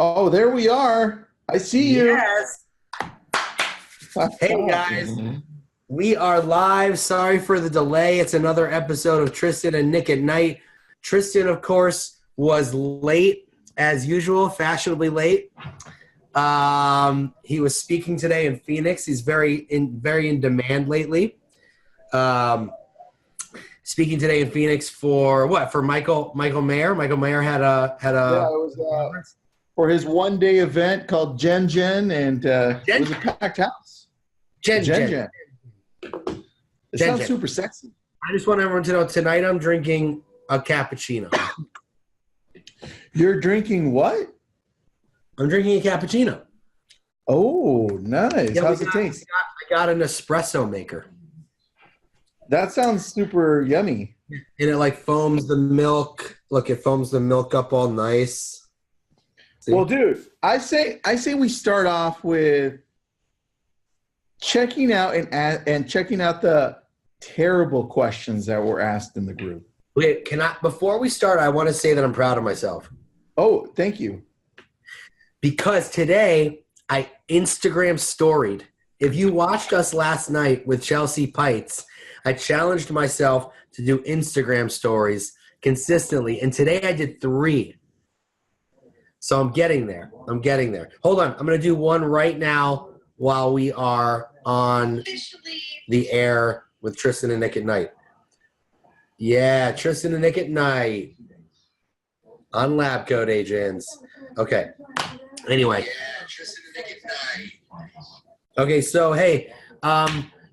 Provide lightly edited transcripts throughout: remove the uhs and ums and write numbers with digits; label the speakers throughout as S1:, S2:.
S1: Oh, there we are. I see you.
S2: Yes. Hey guys, we are live. Sorry for the delay. It's another episode of Tristan and Nick at Night. Tristan, of course, was late as usual, fashionably late. He was speaking today in Phoenix. He's very in demand lately. Speaking today in Phoenix for what? For Michael Mayer. Michael Mayer had a.
S1: Yeah, it was for his one-day event called Gen, and it was a packed house.
S2: Gen.
S1: It sounds
S2: Gen.
S1: super sexy.
S2: I just want everyone to know tonight I'm drinking a cappuccino.
S1: You're drinking what?
S2: I'm drinking a cappuccino.
S1: Oh, nice.
S2: Yeah,
S1: How's it taste?
S2: I got an espresso maker.
S1: That sounds super yummy.
S2: And it like foams the milk. Look, it foams the milk up all nice. See?
S1: Well, dude, I say we start off with checking out and checking out the terrible questions that were asked in the group.
S2: Wait, before we start, I want to say that I'm proud of myself.
S1: Oh, thank you.
S2: Because today I Instagram storied. If you watched us last night with Chelsea Pites, I challenged myself to do Instagram stories consistently. And today I did 3. So I'm getting there. Hold on. I'm going to do one right now while we are on the air with Tristan and Nick at Night. Yeah, Tristan and Nick at Night on Lab Coat Agents. Okay. Anyway. Yeah, Tristan and Nick at Night. Okay, so hey,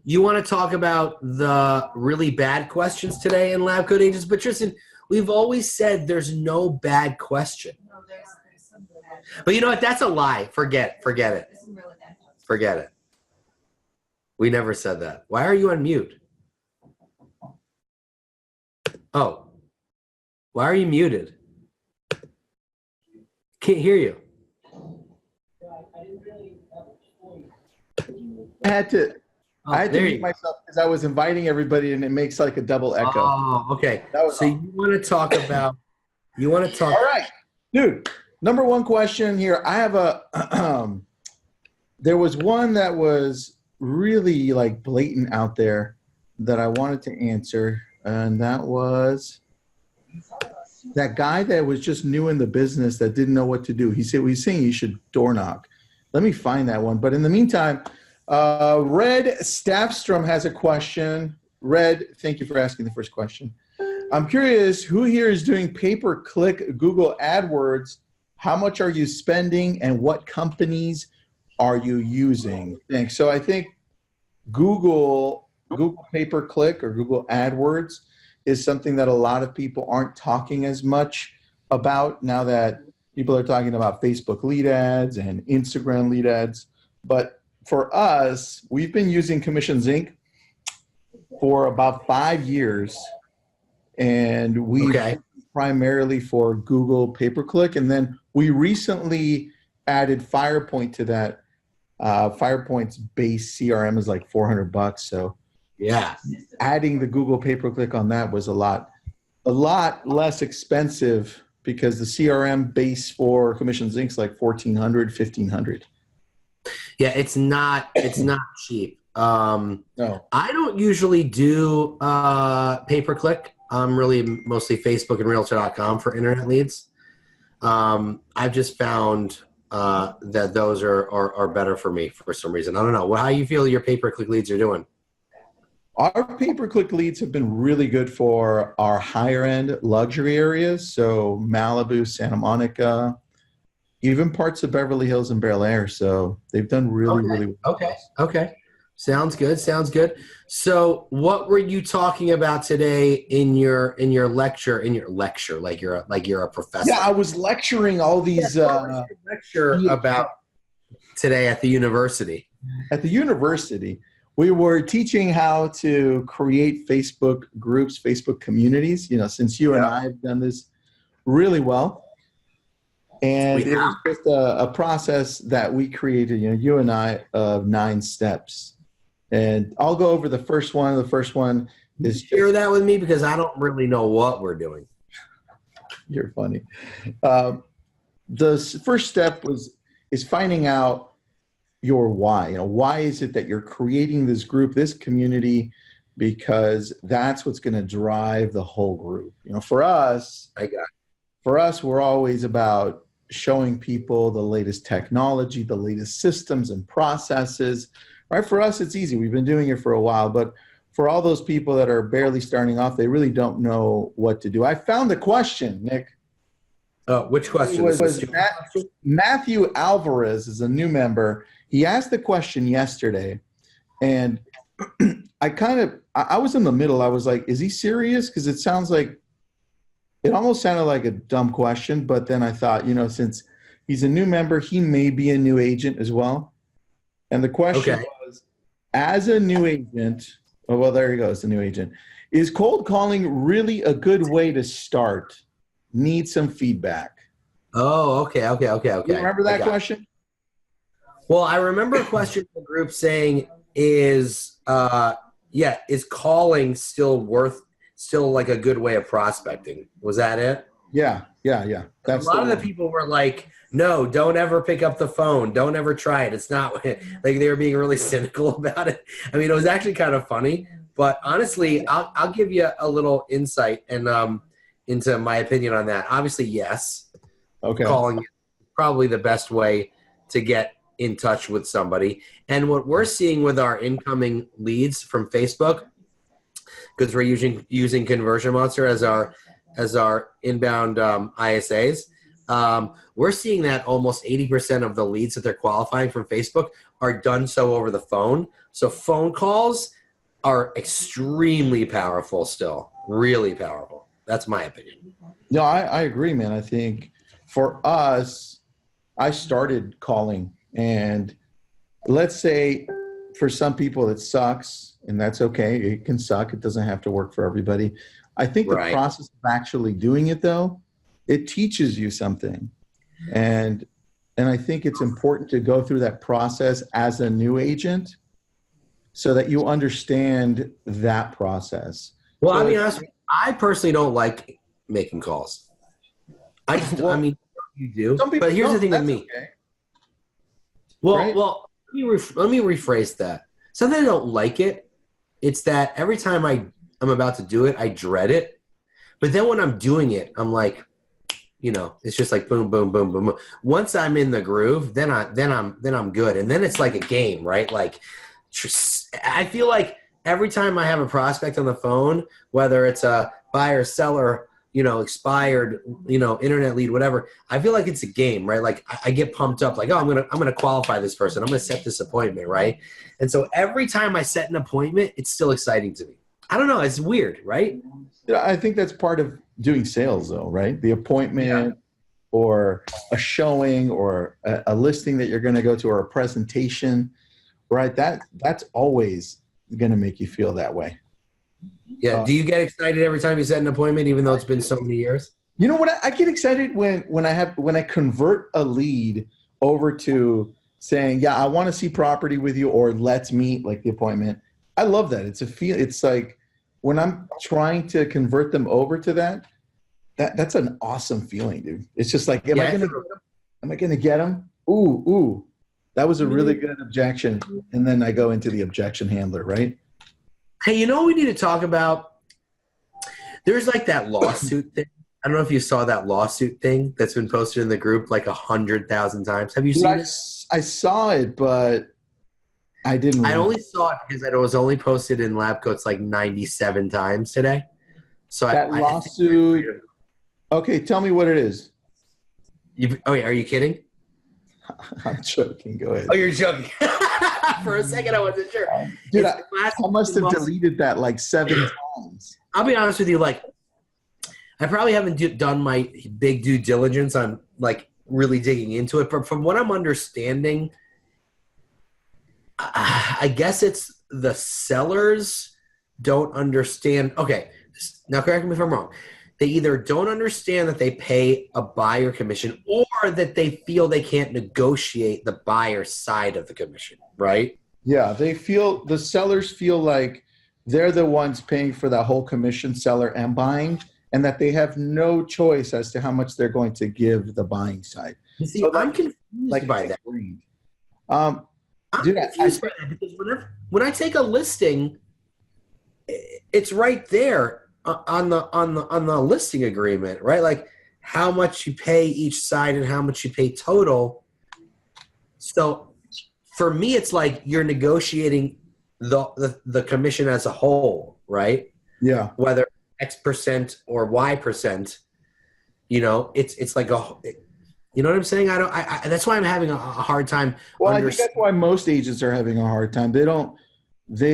S2: you want to talk about the really bad questions today in Lab Coat Agents? But Tristan, we've always said there's no bad question.
S3: No, there's some bad.
S2: But you know what? That's a lie. Forget it. Forget it. We never said that. Why are you on mute? Oh. Why are you muted? Can't hear you.
S1: I had to mute myself because I was inviting everybody and it makes like a double echo.
S2: Oh, okay. So you want to talk about All
S1: right. Dude, number one question here. I have there was one that was really like blatant out there that I wanted to answer, and that was that guy that was just new in the business that didn't know what to do. He's saying you should door knock. Let me find that one. But in the meantime, Red Staffstrom has a question. Red, thank you for asking the first question. I'm curious, who here is doing pay-per-click Google AdWords? How much are you spending and what companies are you using? Thanks. So I think Google pay-per-click or Google AdWords is something that a lot of people aren't talking as much about now that people are talking about Facebook lead ads and Instagram lead ads. But for us, we've been using Commissions Inc. for about 5 years, and we primarily for Google pay-per-click, and then we recently added FirePoint to that. FirePoint's base CRM is like $400, so
S2: yeah,
S1: adding the Google pay-per-click on that was a lot less expensive because the CRM base for Commissions Inc. is like $1,400, $1,500.
S2: Yeah, it's not cheap.
S1: No.
S2: I don't usually do pay-per-click. I'm really mostly Facebook and Realtor.com for internet leads. I've just found that those are better for me for some reason. I don't know. How you feel your pay-per-click leads are doing?
S1: Our pay-per-click leads have been really good for our higher-end luxury areas, so Malibu, Santa Monica, even parts of Beverly Hills and Bel Air. So they've done really well.
S2: Okay. Sounds good. So what were you talking about today in your lecture? Like you're a professor.
S1: Yeah, I was lecturing all these
S2: lecture about today at the university.
S1: At the university, we were teaching how to create Facebook groups, Facebook communities, since you and I have done this really well. And it was just a process that we created, you and I, of 9 steps. And I'll go over the first one. The first one is
S2: share that with me because I don't really know what we're doing.
S1: You're funny. first step is finding out your why. Why is it that you're creating this group, this community? Because that's what's going to drive the whole group. For us, we're always about showing people the latest technology, the latest systems and processes. Right? For us, it's easy. We've been doing it for a while, but for all those people that are barely starting off, they really don't know what to do. I found the question, Nick.
S2: Oh, which question?
S1: Matthew Alvarez is a new member. He asked the question yesterday, and I was in the middle. I was like, is he serious? Because it almost sounded like a dumb question, but then I thought, since he's a new member, he may be a new agent as well. And the question was, as a new agent, there he goes, the new agent. Is cold calling really a good way to start? Need some feedback.
S2: Oh, okay.
S1: You remember that question?
S2: Well, I remember a question in the group saying, is calling still like a good way of prospecting? Was that it?
S1: Yeah.
S2: That's a lot of the people were like, no, don't ever pick up the phone. Don't ever try it. It's not like they were being really cynical about it. I mean, it was actually kind of funny, but honestly, I'll give you a little insight and into my opinion on that. Obviously, yes.
S1: Okay.
S2: Calling is probably the best way to get in touch with somebody. And what we're seeing with our incoming leads from Facebook, because we're using Conversion Monster as our inbound ISAs, we're seeing that almost 80% of the leads that they're qualifying from Facebook are done so over the phone. So phone calls are extremely powerful still, really powerful. That's my opinion.
S1: No, I agree, man. I think for us, I started calling, and let's say for some people it sucks, and that's okay. It can suck. It doesn't have to work for everybody. I think the process of actually doing it, though, it teaches you something. And I think it's important to go through that process as a new agent so that you understand that process.
S2: Well, I'll be honest with you, I personally don't like making calls. I mean, you do. But here's the thing with me.
S1: Okay.
S2: Well, let me rephrase that. Something I don't like it. It's that every time I'm about to do it, I dread it. But then when I'm doing it, I'm like, it's just like boom, boom, boom, boom, boom. Once I'm in the groove, then I'm good. And then it's like a game, right? Like, I feel like every time I have a prospect on the phone, whether it's a buyer, seller, expired, internet lead, whatever, I feel like it's a game, right? Like I get pumped up, like, oh, I'm gonna qualify this person. I'm gonna set this appointment, right? And so every time I set an appointment, it's still exciting to me. I don't know, it's weird, right?
S1: Yeah, I think that's part of doing sales, though, right? The appointment or a showing or a listing that you're going to go to or a presentation, right? That's always going to make you feel that way.
S2: Yeah. Do you get excited every time you set an appointment, even though it's been so many years?
S1: You know what? I get excited when I convert a lead over to saying, yeah, I want to see property with you, or let's meet, like the appointment. I love that. It's like when I'm trying to convert them over to that's an awesome feeling, dude. It's just like, am I gonna get them? Ooh, that was a really good objection. And then I go into the objection handler, right?
S2: Hey, what we need to talk about? There's like that lawsuit thing. I don't know if you saw that lawsuit thing that's been posted in the group like 100,000 times. Have you seen it?
S1: I saw it, but I didn't.
S2: I only saw it because it was only posted in Lab Coats like 97 times today. So
S1: that lawsuit. Okay, tell me what it is.
S2: Are you kidding?
S1: I'm joking. Go ahead.
S2: Oh, you're joking. For a second, I wasn't sure.
S1: Dude, I must have deleted that like 7 times.
S2: I'll be honest with you. Like, I probably haven't done my big due diligence on like really digging into it. But from what I'm understanding, I guess it's the sellers don't understand. Okay, now correct me if I'm wrong. They either don't understand that they pay a buyer commission, or that they feel they can't negotiate the buyer side of the commission, right?
S1: Yeah, the sellers feel like they're the ones paying for that whole commission, seller and buying, and that they have no choice as to how much they're going to give the buying side.
S2: You see,
S1: So
S2: I'm confused by that.
S1: Um,
S2: I'm
S1: dude,
S2: confused by that because when I take a listing, it's right there on the listing agreement, right? Like how much you pay each side and how much you pay total. So for me, it's like you're negotiating the commission as a whole, right?
S1: yeah.
S2: Whether X% or Y%, it's like you know what I'm saying? I that's why I'm having a hard time.
S1: Well, I think that's why most agents are having a hard time. They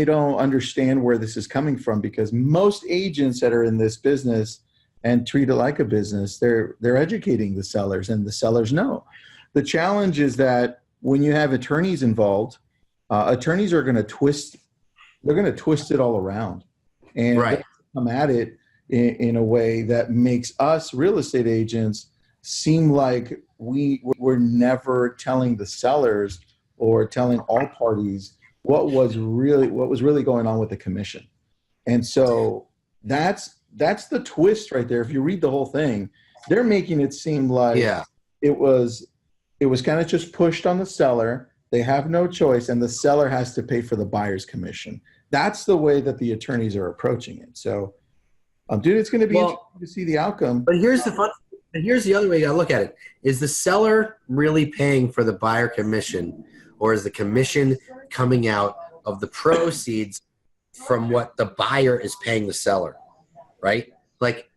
S1: don't understand where this is coming from, because most agents that are in this business and treat it like a business, they're educating the sellers, and the sellers know. The challenge is that when you have attorneys involved, attorneys are going to twist. They're going to twist it all around, and
S2: Right.
S1: come at it in a way that makes us real estate agents seem like we're never telling the sellers or telling all parties what was really going on with the commission. And so that's the twist right there. If you read the whole thing, they're making it seem like it was kind of just pushed on the seller. They have no choice, and the seller has to pay for the buyer's commission. That's the way that the attorneys are approaching it. So, dude, it's going to be interesting to see the outcome.
S2: But here's the other way you got to look at it. Is the seller really paying for the buyer commission, or is the commission coming out of the proceeds from what the buyer is paying the seller, right? Like,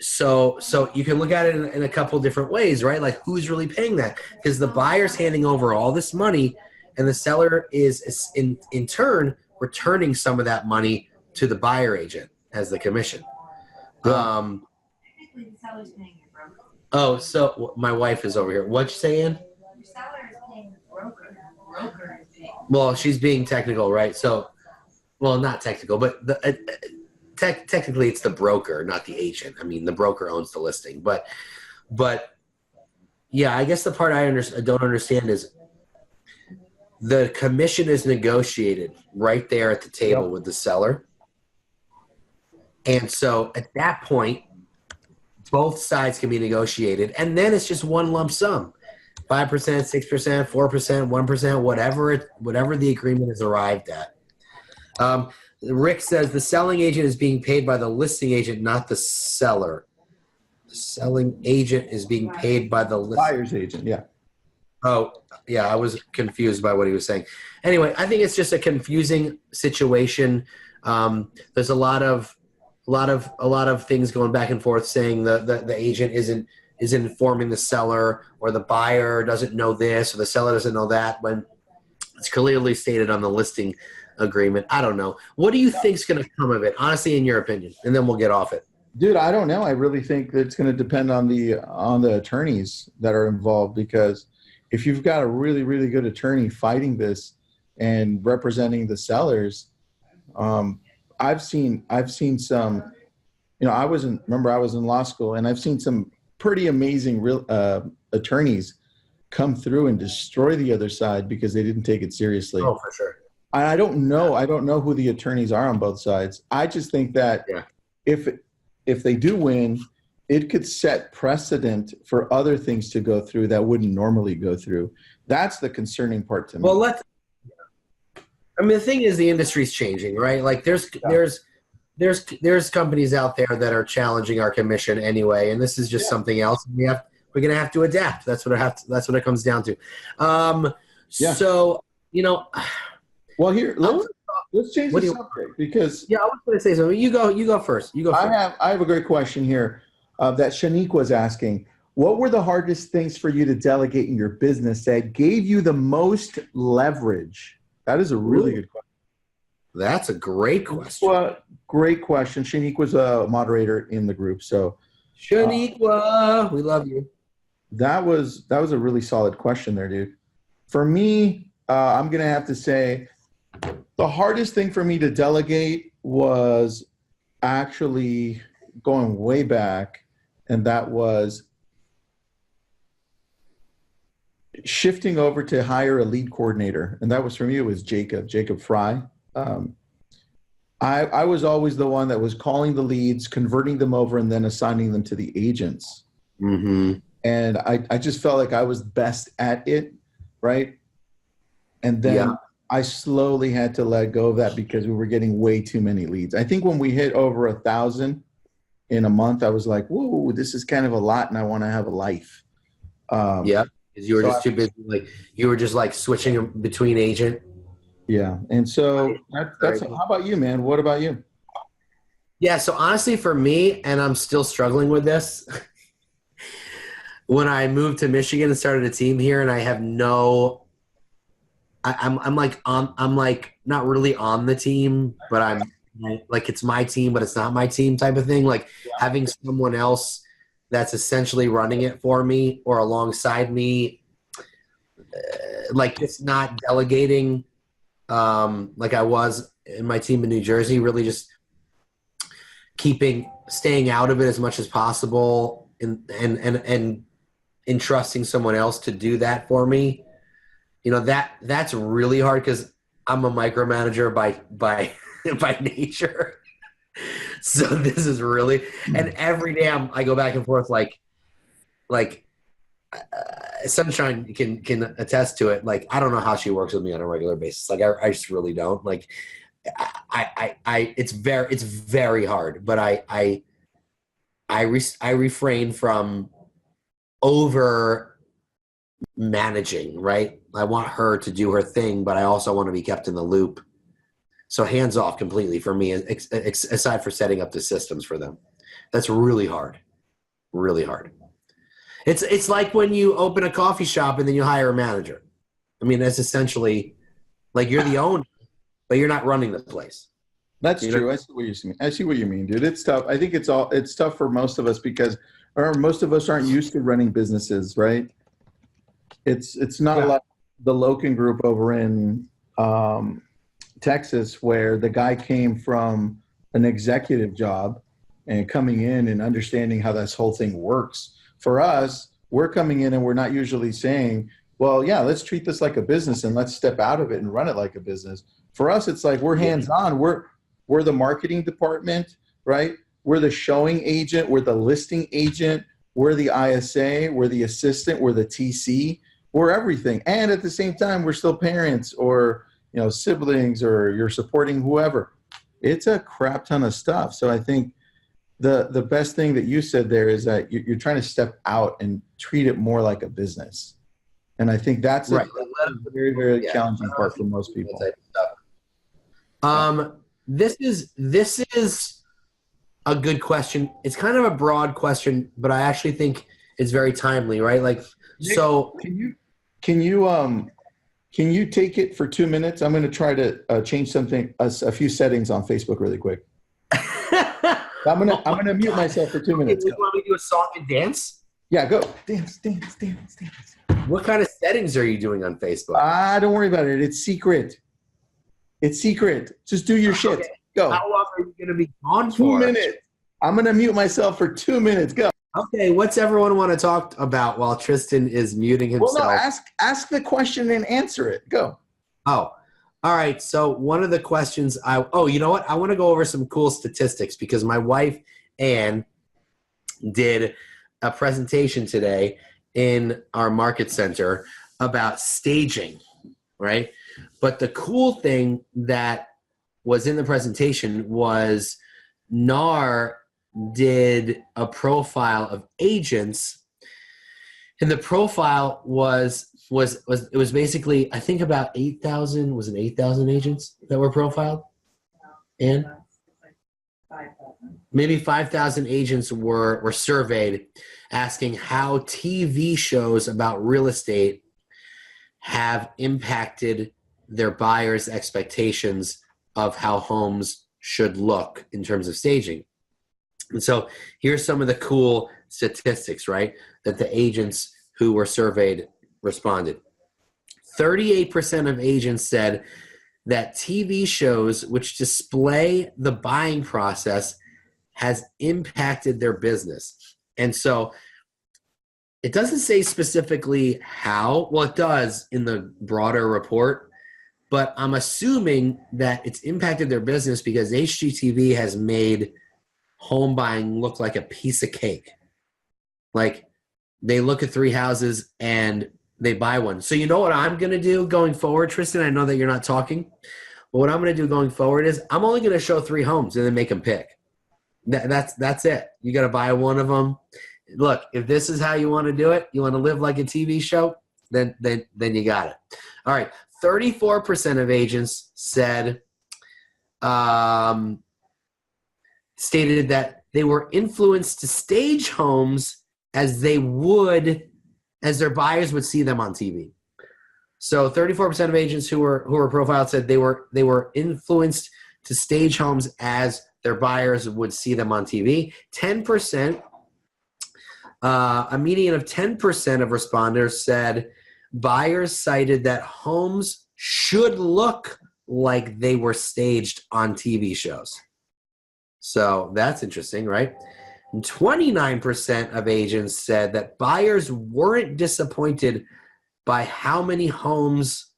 S2: so you can look at it in a couple different ways, right? Like, who's really paying that? Because the buyer's handing over all this money, and the seller is in turn returning some of that money to the buyer agent as the commission.
S1: Yeah.
S3: The seller's paying your broker.
S2: Oh, so my wife is over here. What'd you say, Ann?
S3: Your seller is paying the broker. The broker is paying.
S2: Well, she's being technical, right? So, well, not technical, but technically it's the broker, not the agent. I mean, the broker owns the listing, but yeah, I guess the part I don't understand is the commission is negotiated right there at the table with the seller. And so at that point, both sides can be negotiated, and then it's just one lump sum, 5%, 6%, 4%, 1%, whatever the agreement is arrived at. Rick says the selling agent is being paid by the listing agent, not the seller. The selling agent is being paid by the
S1: Buyer's agent, yeah.
S2: Oh, yeah, I was confused by what he was saying. Anyway, I think it's just a confusing situation. There's a lot of things going back and forth saying the agent isn't informing the seller, or the buyer doesn't know this, or the seller doesn't know that, when it's clearly stated on the listing agreement. I don't know. What do you think's going to come of it, honestly, in your opinion? And then we'll get off it.
S1: Dude, I don't know. I really think that it's going to depend on the attorneys that are involved, because if you've got a really, really good attorney fighting this and representing the sellers, I've seen some, I was in law school, and I've seen some pretty amazing attorneys come through and destroy the other side because they didn't take it seriously.
S2: Oh, for sure.
S1: I don't know who the attorneys are on both sides. I just think that if they do win, it could set precedent for other things to go through that wouldn't normally go through. That's the concerning part to me.
S2: Well, the thing is, the industry's changing, right? Like there's companies out there that are challenging our commission anyway, and this is just something else. We're going to have to adapt. That's what it comes down to. So,
S1: well, here, let's change the subject, because
S2: I was going to say something. You go first.
S1: I have a great question here that Shanique was asking. What were the hardest things for you to delegate in your business that gave you the most leverage? That is a really good question.
S2: That's a great question.
S1: Well, great question. Shanique was a moderator in the group, so
S2: Shanique, we love you.
S1: That was a really solid question there, dude. For me, I'm gonna have to say the hardest thing for me to delegate was actually going way back, and that was shifting over to hire a lead coordinator. And that was, for me, it was Jacob Fry. I was always the one that was calling the leads, converting them over, and then assigning them to the agents.
S2: Mm-hmm.
S1: And I just felt like I was best at it, right? And then
S2: Yeah.
S1: I slowly had to let go of that because we were getting way too many leads. I think when we hit over 1,000 in a month, I was like, whoa, this is kind of a lot, and I want to have a life.
S2: Yeah. Because you were
S1: So
S2: just too busy. Like you were just like switching between agent.
S1: Yeah. And so that's,
S2: Very
S1: how about you, man? What about you?
S2: Yeah. So honestly, for me, and I'm still struggling with this. When I moved to Michigan and started a team here, and I have I'm like not really on the team, but I'm like it's my team, but it's not my team type of thing. Like having someone else that's essentially running it for me or alongside me, like it's not delegating like I was in my team in New Jersey, really just staying out of it as much as possible and entrusting someone else to do that for me. You know, that's really hard because I'm a micromanager by by nature. So this is really, and every day I go back and forth like Sunshine can attest to it. Like I don't know how she works with me on a regular basis. Like I just really don't. Like it's very hard. But I refrain from over managing. Right. I want her to do her thing, but I also want to be kept in the loop. So hands off completely for me, aside for setting up the systems for them. That's really hard. Really hard. It's like when you open a coffee shop and then you hire a manager. I mean, that's essentially like you're the owner, but you're not running the place.
S1: That's true. I see what you mean. I see what you mean, dude. It's tough. I think it's tough for most of us because most of us aren't used to running businesses, right? It's not like the Loken Group over in Texas, where the guy came from an executive job and coming in and understanding how this whole thing works. For us, we're coming in and we're not usually saying, well, yeah, let's treat this like a business and let's step out of it and run it like a business. For us, it's like we're hands-on. We're the marketing department, right? We're the showing agent. We're the listing agent. We're the ISA. We're the assistant. We're the TC. We're everything. And at the same time, we're still parents or siblings, or you're supporting whoever. It's a crap ton of stuff. So I think the best thing that you said there is that you're trying to step out and treat it more like a business. And I think that's a very, very challenging part for most people.
S2: This is a good question. It's kind of a broad question, but I actually think it's very timely, right? Like,
S1: Nick,
S2: so
S1: can you take it for 2 minutes? I'm going to try to change a few settings on Facebook really quick. I'm gonna mute myself for 2 minutes.
S2: You want me to do a song and dance?
S1: Yeah, go dance.
S2: What kind of settings are you doing on Facebook?
S1: Don't worry about it. It's secret. Just do your shit.
S2: Okay.
S1: Go.
S2: How long are you going to be gone for?
S1: 2 minutes. I'm going to mute myself for 2 minutes. Go.
S2: Okay, what's everyone want to talk about while Tristan is muting himself?
S1: Well, no, ask the question and answer it. Go.
S2: Oh, all right. So one of the questions you know what? I want to go over some cool statistics because my wife, Ann, did a presentation today in our market center about staging, right? But the cool thing that was in the presentation was NAR did a profile of agents, and the profile was basically, I think about 8,000. Was it 8,000 agents that were profiled? And maybe 5,000 agents were surveyed, asking how TV shows about real estate have impacted their buyers' expectations of how homes should look in terms of staging. And so here's some of the cool statistics, right, that the agents who were surveyed responded. 38% of agents said that TV shows which display the buying process has impacted their business. And so it doesn't say specifically how. Well, it does in the broader report, but I'm assuming that it's impacted their business because HGTV has made home buying look like a piece of cake. Like they look at 3 houses and they buy one. So you know what I'm going to do going forward, Tristan? I know that you're not talking, but what I'm going to do going forward is I'm only going to show 3 homes and then make them pick. That's it. You got to buy one of them. Look, if this is how you want to do it, you want to live like a TV show, then you got it. All right. 34% of agents said, stated that they were influenced to stage homes as their buyers would see them on TV. So 34% of agents who were profiled said they were influenced to stage homes as their buyers would see them on TV. 10%, a median of 10% of responders said buyers cited that homes should look like they were staged on TV shows. So that's interesting, right? And 29% of agents said that buyers weren't disappointed by how many homes.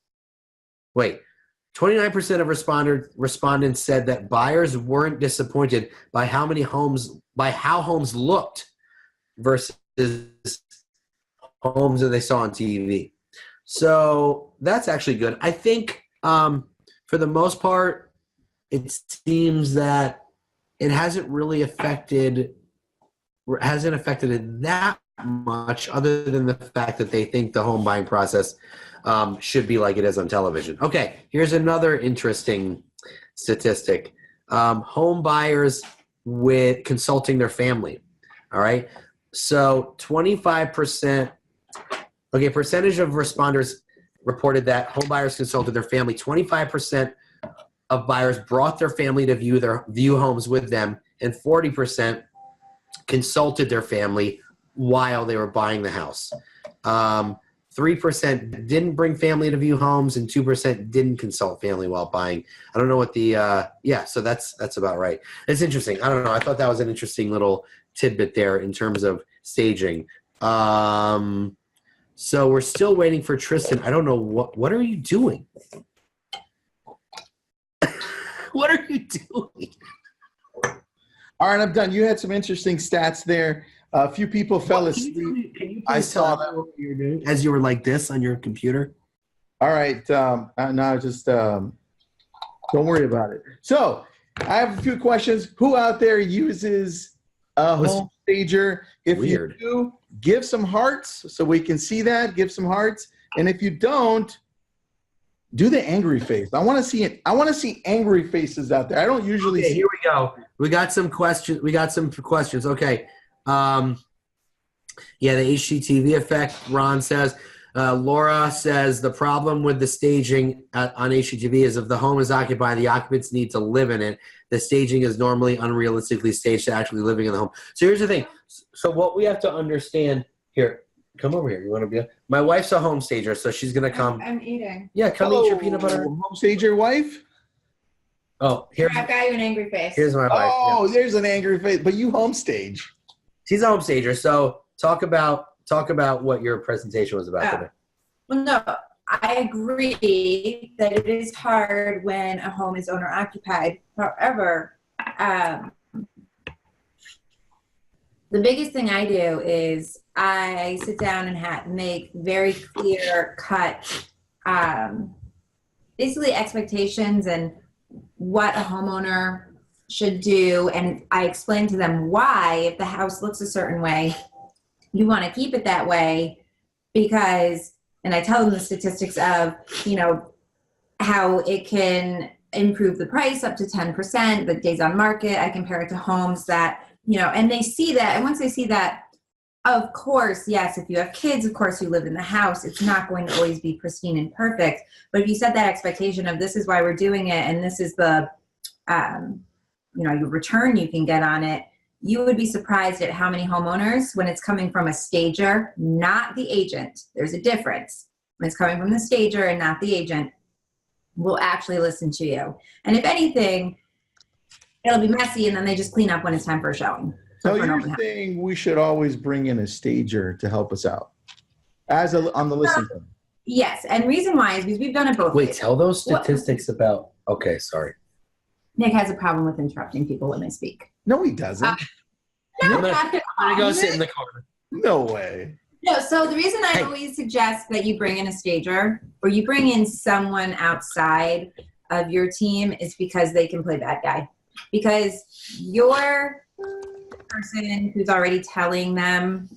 S2: 29% of respondents said that buyers weren't disappointed by how homes looked versus homes that they saw on TV. So that's actually good. I think for the most part, it seems that it hasn't affected it that much, other than the fact that they think the home buying process should be like it is on television. Okay, here's another interesting statistic. Home buyers with consulting their family. All right, so 25%. Okay, percentage of responders reported that home buyers consulted their family. 25% of buyers brought their family to view homes with them, and 40% consulted their family while they were buying the house. 3% didn't bring family to view homes, and 2% didn't consult family while buying. I don't know what the so that's about right. It's interesting. I don't know. I thought that was an interesting little tidbit there in terms of staging. So we're still waiting for Tristan. I don't know what are you doing? What are you doing?
S1: All right, I'm done. You had some interesting stats there. A few people fell asleep.
S2: Can you
S1: I
S2: please
S1: saw
S2: tell
S1: that.
S2: me what you were doing as you were like this on your computer?
S1: All right. No, just don't worry about it. So I have a few questions. Who out there uses a home stager? If
S2: Weird.
S1: you do, give some hearts so we can see that. Give some hearts. And if you don't, do the angry face. I want to see it. I want to see angry faces out there. I don't usually
S2: Okay,
S1: see.
S2: here we go. We got some questions. Okay. Yeah, the HGTV effect, Ron says. Laura says the problem with the staging on HGTV is if the home is occupied, the occupants need to live in it. The staging is normally unrealistically staged to actually living in the home. So here's the thing. So what we have to understand here, come over here. You want to be? My wife's a home stager, so she's going to come.
S3: I'm eating.
S2: Yeah, come eat your peanut butter.
S1: Home stager wife?
S2: Oh, here's
S3: I've got you an angry face.
S2: my wife.
S1: Oh,
S2: Yeah.
S1: there's an angry face. But you home stage.
S2: She's a home stager. So talk about what your presentation was about today.
S3: Well, no, I agree that it is hard when a home is owner occupied. However, the biggest thing I do is I sit down and make very clear cut, basically expectations and what a homeowner should do. And I explain to them why, if the house looks a certain way, you want to keep it that way because, and I tell them the statistics of, how it can improve the price up to 10%, the days on market. I compare it to homes that, and they see that. And once they see that, of course, yes, if you have kids, of course you live in the house. It's not going to always be pristine and perfect. But if you set that expectation of this is why we're doing it and this is the, your return you can get on it, you would be surprised at how many homeowners, when it's coming from a stager, not the agent, there's a difference. When it's coming from the stager and not the agent, will actually listen to you. And if anything, it'll be messy and then they just clean up when it's time for a showing.
S1: So you're saying we should always bring in a stager to help us out on the listing.
S3: Yes, and reason why is because we've done it both
S2: Wait,
S3: ways.
S2: tell those statistics about. Okay, sorry.
S3: Nick has a problem with interrupting people when they speak.
S1: No, he doesn't.
S3: No,
S2: I'm gonna go sit in the corner.
S1: No way.
S3: No, so the reason I
S2: Hey.
S3: always suggest that you bring in a stager or you bring in someone outside of your team is because they can play bad guy. Because you're the person who's already telling them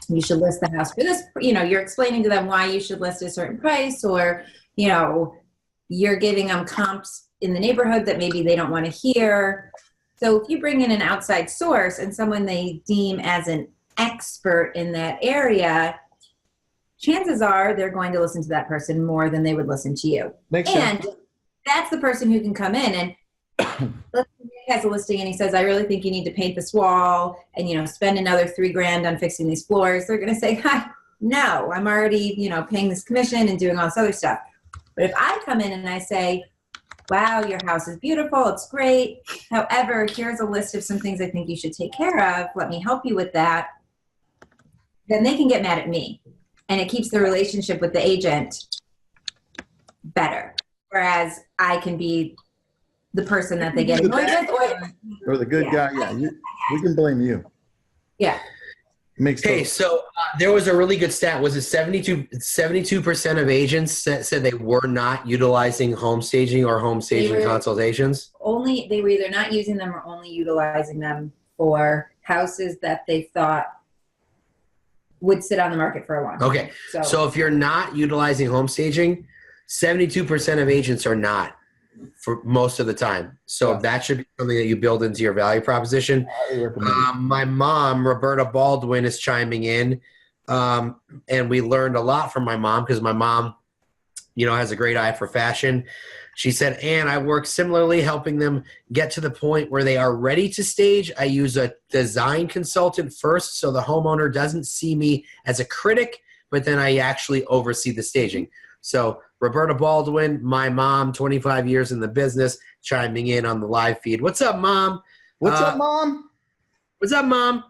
S3: you should list the house for this, you're explaining to them why you should list a certain price, or, you're giving them comps in the neighborhood that maybe they don't want to hear. So if you bring in an outside source and someone they deem as an expert in that area, chances are they're going to listen to that person more than they would listen to you.
S1: Makes
S3: and
S1: sense.
S3: that's the person who can come in and let's say he has a listing and he says, I really think you need to paint this wall and, spend another $3,000 on fixing these floors. They're going to say, hi, no, I'm already, paying this commission and doing all this other stuff. But if I come in and I say, wow, your house is beautiful, it's great. However, here's a list of some things I think you should take care of. Let me help you with that. Then they can get mad at me. And it keeps the relationship with the agent better. Whereas I can be the person that they get annoyed with.
S1: Or the good guy. Yeah, we can blame you.
S3: Yeah.
S1: Makes
S2: Okay,
S1: sense.
S2: so there was a really good stat. Was it 72% of agents said they were not utilizing home staging or home staging consultations?
S3: They were either not using them or only utilizing them for houses that they thought would sit on the market for a long time.
S2: Okay, so if you're not utilizing home staging, 72% of agents are not for most of the time. So that should be something that you build into your value proposition. My mom, Roberta Baldwin, is chiming in. And we learned a lot from my mom because my mom, has a great eye for fashion. She said, Ann, I work similarly helping them get to the point where they are ready to stage. I use a design consultant first so the homeowner doesn't see me as a critic, but then I actually oversee the staging. So Roberta Baldwin, my mom, 25 years in the business, chiming in on the live feed. What's up, Mom?
S1: What's up, Mom?
S2: What's up, Mom?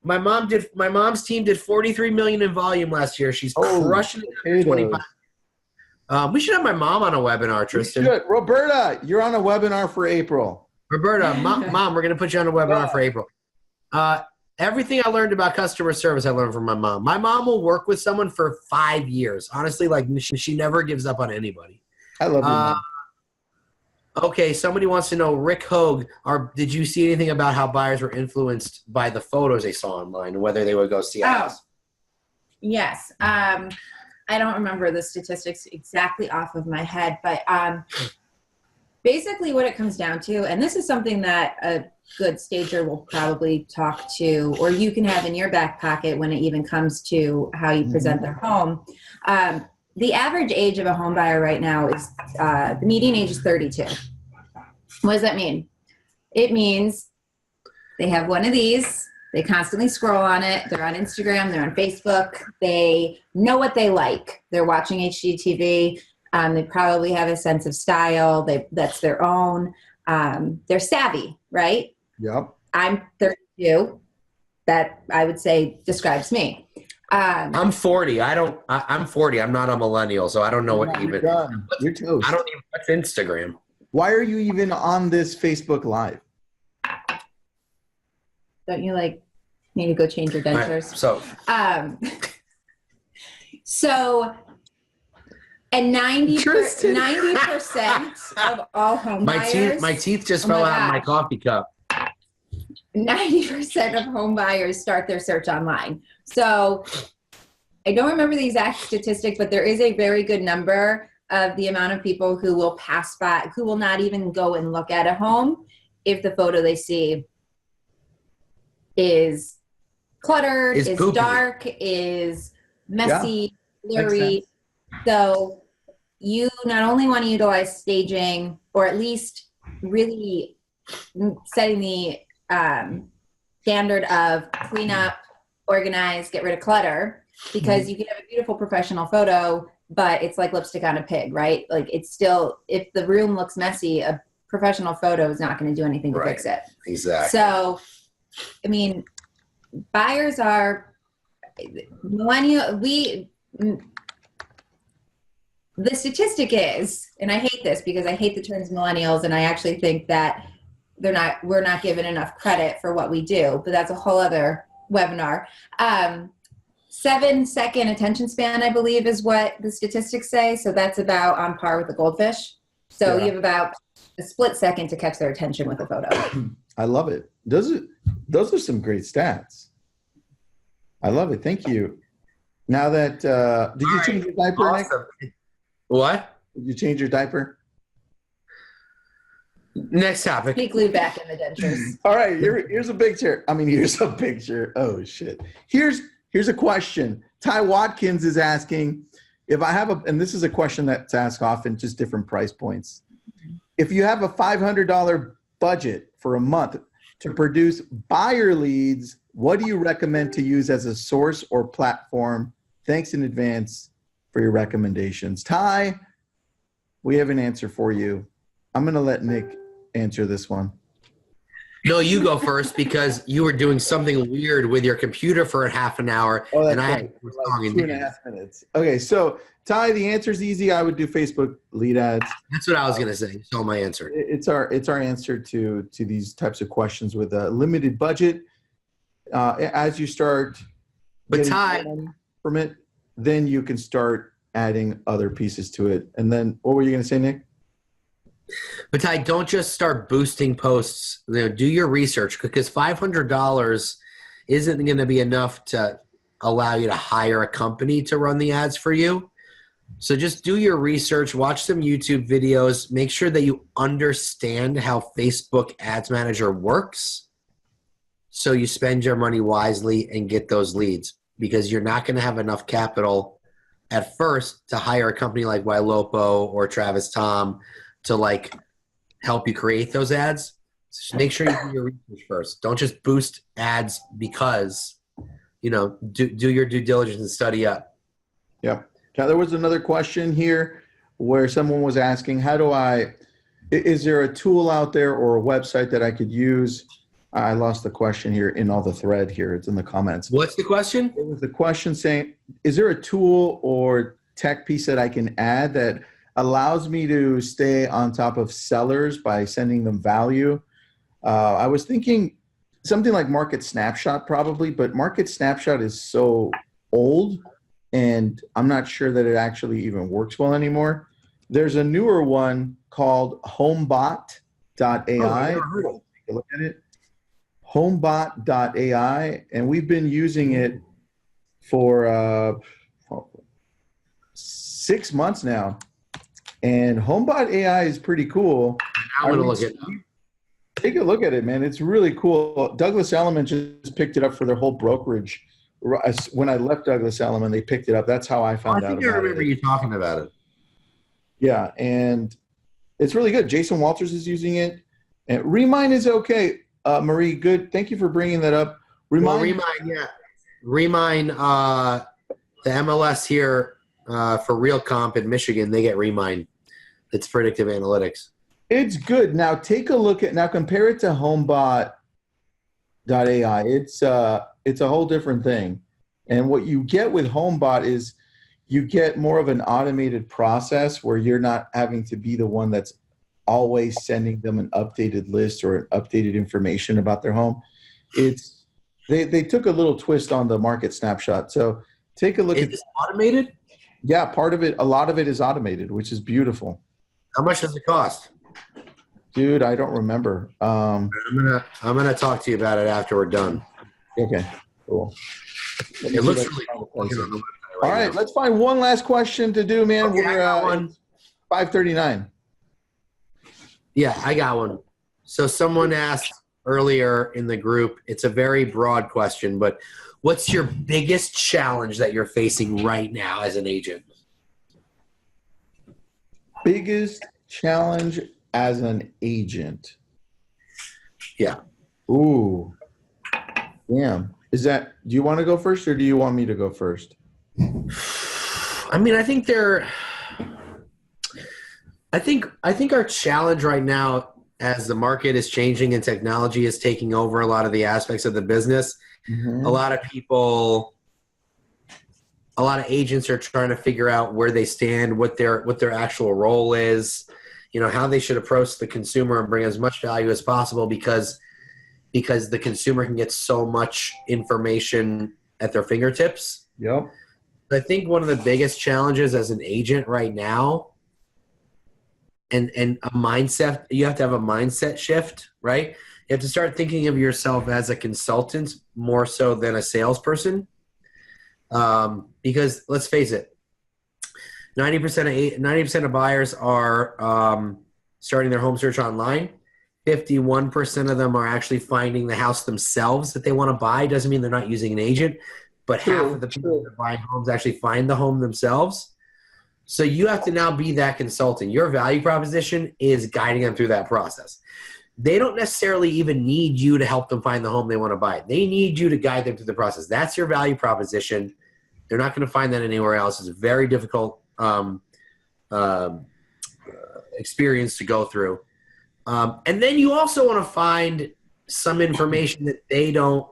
S2: My mom's team did 43 million in volume last year. She's crushing it. 25. We should have my mom on a webinar, Tristan.
S1: Roberta, you're on a webinar for April.
S2: Roberta, Mom, we're going to put you on a webinar for April. Everything I learned about customer service, I learned from my mom. My mom will work with someone for 5 years. Honestly, she never gives up on anybody.
S1: I love you, Mom.
S2: Okay, somebody wants to know, Rick Hogue, did you see anything about how buyers were influenced by the photos they saw online and whether they would go see a house?
S3: Yes. I don't remember the statistics exactly off of my head, but basically what it comes down to, and this is something that a good stager will probably talk to, or you can have in your back pocket when it even comes to how you present their home. The average age of a home buyer right now is, the median age is 32. What does that mean? It means they have one of these. They constantly scroll on it. They're on Instagram. They're on Facebook. They know what they like. They're watching HGTV. They probably have a sense of style. That's their own. They're savvy, right?
S1: Yep.
S3: I'm 32. That I would say describes me.
S2: I'm 40. I'm 40. I'm not a millennial, so I don't know what even.
S1: You're toast.
S2: I don't even watch Instagram.
S1: Why are you even on this Facebook Live?
S3: Don't you need to go change your dentures?
S2: Right,
S3: so, and 90% of all home buyers.
S2: My teeth just fell out of my coffee cup.
S3: 90% of home buyers start their search online. So I don't remember the exact statistic, but there is a very good number of the amount of people who will pass by, who will not even go and look at a home if the photo they see is cluttered, is dark, is messy, blurry. So you not only want to utilize staging, or at least really setting the standard of clean up, organize, get rid of clutter, because you can have a beautiful professional photo, but it's like lipstick on a pig, right? It's still, if the room looks messy, a professional photo is not going to do anything to fix it.
S2: Exactly.
S3: So, I mean, buyers are millennial. the statistic is, and I hate this because I hate the terms millennials, and I actually think that we're not given enough credit for what we do, but that's a whole other webinar. 7-second attention span, I believe, is what the statistics say. So that's about on par with the goldfish. So you have about a split second to catch their attention with a photo.
S1: I love it. Those are some great stats. I love it. Thank you. Now that did you change your diaper,
S2: Awesome. Nick? What?
S1: Did you change your diaper?
S2: Next topic.
S3: Be glued back in the dentures.
S1: All right, here's a picture. Here's a picture. Oh shit. Here's a question. Ty Watkins is asking if I have and this is a question that's asked often, just different price points. If you have a $500 budget for a month to produce buyer leads, what do you recommend to use as a source or platform? Thanks in advance for your recommendations. Ty, we have an answer for you. I'm going to let Nick answer this one.
S2: No, you go first because you were doing something weird with your computer for a half an hour, and I had
S1: 2.5 minutes. Okay, so Ty, the answer is easy. I would do Facebook lead ads.
S2: That's what I was going to say. So my answer.
S1: It's our answer to these types of questions with a limited budget. As you start,
S2: but Ty,
S1: from it, then you can start adding other pieces to it. And then, what were you going to say, Nick?
S2: But Ty, don't just start boosting posts. Do your research, because $500 isn't going to be enough to allow you to hire a company to run the ads for you. So just do your research, watch some YouTube videos, make sure that you understand how Facebook Ads Manager works, so you spend your money wisely and get those leads, because you're not going to have enough capital at first to hire a company like Ylopo or Travis Tom to help you create those ads. So make sure you do your research first. Don't just boost ads because, do your due diligence and study up.
S1: Yep. Now, there was another question here where someone was asking, is there a tool out there or a website that I could use? I lost the question here in all the thread here. It's in the comments.
S2: What's the question?
S1: It was the question saying, is there a tool or tech piece that I can add that allows me to stay on top of sellers by sending them value? I was thinking something like Market Snapshot probably, but Market Snapshot is so old and I'm not sure that it actually even works well anymore. There's a newer one called Bot.AI. Take a look at it. Bot.AI, and we've been using it for 6 months now. And Bot.AI is pretty cool.
S2: I'm gonna look at it.
S1: Take a look at it, man. It's really cool. Douglas Elliman just picked it up for their whole brokerage. When I left Douglas Elliman, they picked it up. That's how I found out about it.
S2: I remember you talking about it.
S1: Yeah, and it's really good. Jason Walters is using it. And Remind is okay. Marie, good. Thank you for bringing that up.
S2: Remind, yeah. Remind, the MLS here for Real Comp in Michigan, they get Remind. It's predictive analytics.
S1: It's good. Now take a look at, compare it to Homebot.ai. It's a whole different thing. And what you get with Homebot is you get more of an automated process where you're not having to be the one that's always sending them an updated list or updated information about their home. It's they took a little twist on the Market Snapshot. So take a look at
S2: it. Automated?
S1: Yeah, part of it, a lot of it is automated, which is beautiful.
S2: How much does it cost?
S1: Dude, I don't remember.
S2: I'm gonna talk to you about it after we're done.
S1: Okay, cool.
S2: It looks really cool.
S1: All right, let's find one last question to do, man.
S2: Okay,
S1: We're
S2: one.
S1: 5:39.
S2: Yeah, I got one. So someone asked earlier in the group, it's a very broad question, but what's your biggest challenge that you're facing right now as an agent?
S1: Biggest challenge as an agent?
S2: Yeah.
S1: Ooh. Damn. Do you want to go first or do you want me to go first?
S2: I think our challenge right now, as the market is changing and technology is taking over a lot of the aspects of the business, a lot of people a lot of agents are trying to figure out where they stand, what their actual role is, how they should approach the consumer and bring as much value as possible because the consumer can get so much information at their fingertips.
S1: Yep.
S2: I think one of the biggest challenges as an agent right now, and a mindset, you have to have a mindset shift, right? You have to start thinking of yourself as a consultant more so than a salesperson. Because let's face it, 90% of buyers are starting their home search online. 51% of them are actually finding the house themselves that they want to buy. Doesn't mean they're not using an agent, but half of the people that are buying homes actually find the home themselves. So you have to now be that consultant. Your value proposition is guiding them through that process. They don't necessarily even need you to help them find the home they want to buy. They need you to guide them through the process. That's your value proposition. They're not going to find that anywhere else. It's a very difficult experience to go through. And then you also want to find some information that they don't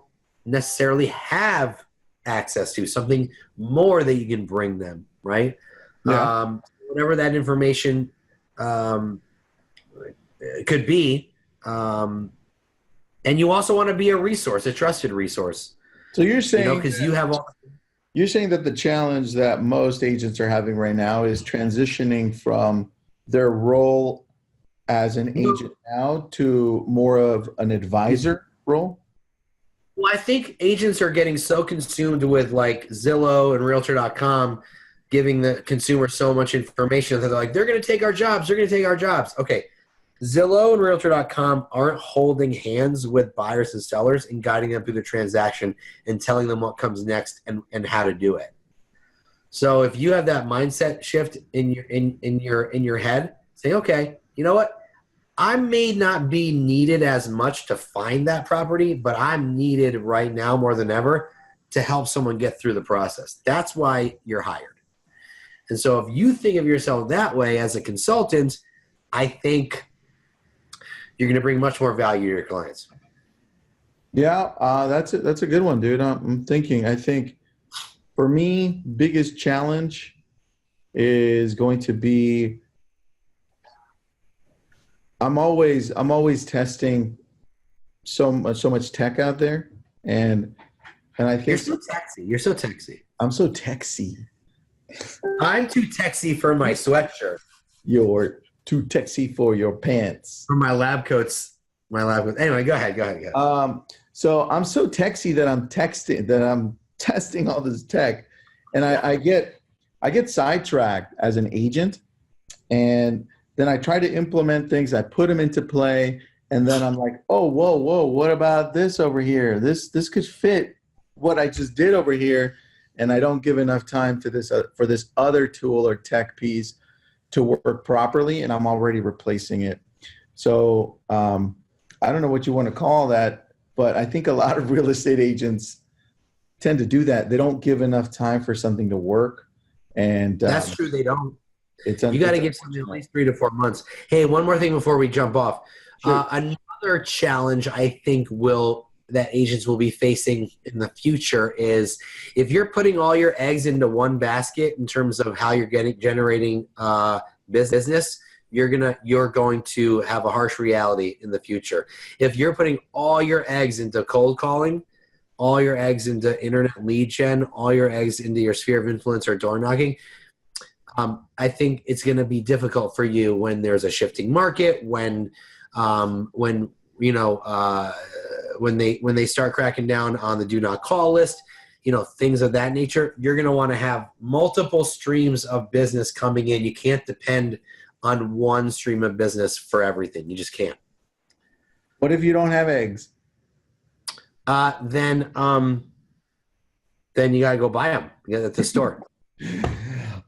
S2: necessarily have access to, something more that you can bring them, right?
S1: Yeah.
S2: Whatever that information could be. And you also want to be a resource, a trusted resource.
S1: So you're saying
S2: because you have all.
S1: You're saying that the challenge that most agents are having right now is transitioning from their role as an agent now to more of an advisor role?
S2: Well, I think agents are getting so consumed with like Zillow and Realtor.com giving the consumer so much information that they're like, they're going to take our jobs. They're going to take our jobs. Okay. Zillow and Realtor.com aren't holding hands with buyers and sellers and guiding them through the transaction and telling them what comes next and how to do it. So if you have that mindset shift in your head, say, okay, you know what? I may not be needed as much to find that property, but I'm needed right now more than ever to help someone get through the process. That's why you're hired. And so if you think of yourself that way as a consultant, I think you're going to bring much more value to your clients.
S1: Yeah, that's a good one, dude. I'm thinking. I think for me, biggest challenge is going to be I'm always testing so much tech out there, and I think
S2: You're so texy. You're so texy.
S1: I'm so texy.
S2: I'm too texy for my sweatshirt.
S1: You're too texy for your pants.
S2: For my lab coats. Anyway, go ahead.
S1: So I'm so texy that I'm testing all this tech, and I get sidetracked as an agent, and then I try to implement things. I put them into play, and then I'm like, oh, whoa, what about this over here? This could fit what I just did over here, and I don't give enough time to this for this other tool or tech piece to work properly, and I'm already replacing it. So I don't know what you want to call that, but I think a lot of real estate agents tend to do that. They don't give enough time for something to work, and
S2: that's true. They don't.
S1: You
S2: got to give something at least 3 to 4 months. Hey, one more thing before we jump off.
S1: Sure.
S2: Another challenge I think that agents will be facing in the future is if you're putting all your eggs into one basket in terms of how you're generating business, you're going to have a harsh reality in the future. If you're putting all your eggs into cold calling, all your eggs into internet lead gen, all your eggs into your sphere of influence or door knocking, I think it's going to be difficult for you when there's a shifting market, when they start cracking down on the do not call list, things of that nature. You're going to want to have multiple streams of business coming in. You can't depend on one stream of business for everything. You just can't.
S1: What if you don't have eggs?
S2: Then you got to go buy them. You got at the store.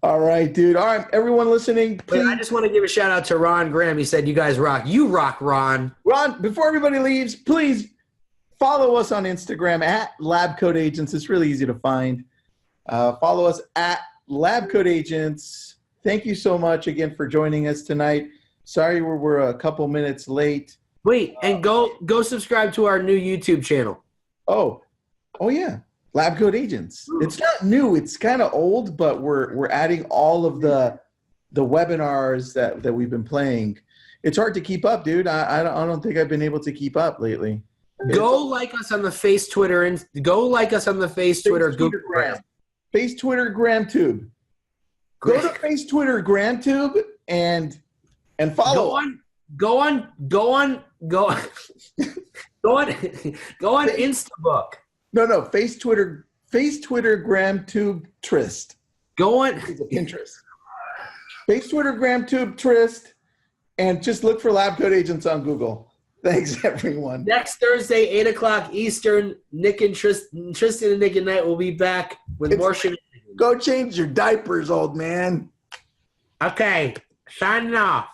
S1: All right, dude. All right, everyone listening, please.
S2: I just want to give a shout out to Ron Graham. He said, you guys rock. You rock, Ron.
S1: Ron, before everybody leaves, please follow us on Instagram at LabCoat Agents. It's really easy to find. Follow us at LabCoat Agents. Thank you so much again for joining us tonight. Sorry we're a couple minutes late.
S2: Wait, and go subscribe to our new YouTube channel.
S1: Oh yeah. Lab Coat Agents. It's not new. It's kind of old, but we're adding all of the webinars that we've been playing. It's hard to keep up, dude. I don't think I've been able to keep up lately.
S2: Go like us on the Face Twitter and go like us on the Face Twitter, Google Gram.
S1: Face Twitter, GramTube. Go to Face Twitter, GramTube and follow.
S2: Go on Instabook.
S1: No. Face Twitter, GramTube, Trist.
S2: Go on
S1: Pinterest. Face Twitter, GramTube, Trist, and just look for Lab Coat Agents on Google. Thanks, everyone.
S2: Next Thursday, 8 o'clock Eastern, Nick and Tristan and Nick and Nite will be back with more shenanigans.
S1: Go change your diapers, old man.
S2: Okay, signing off.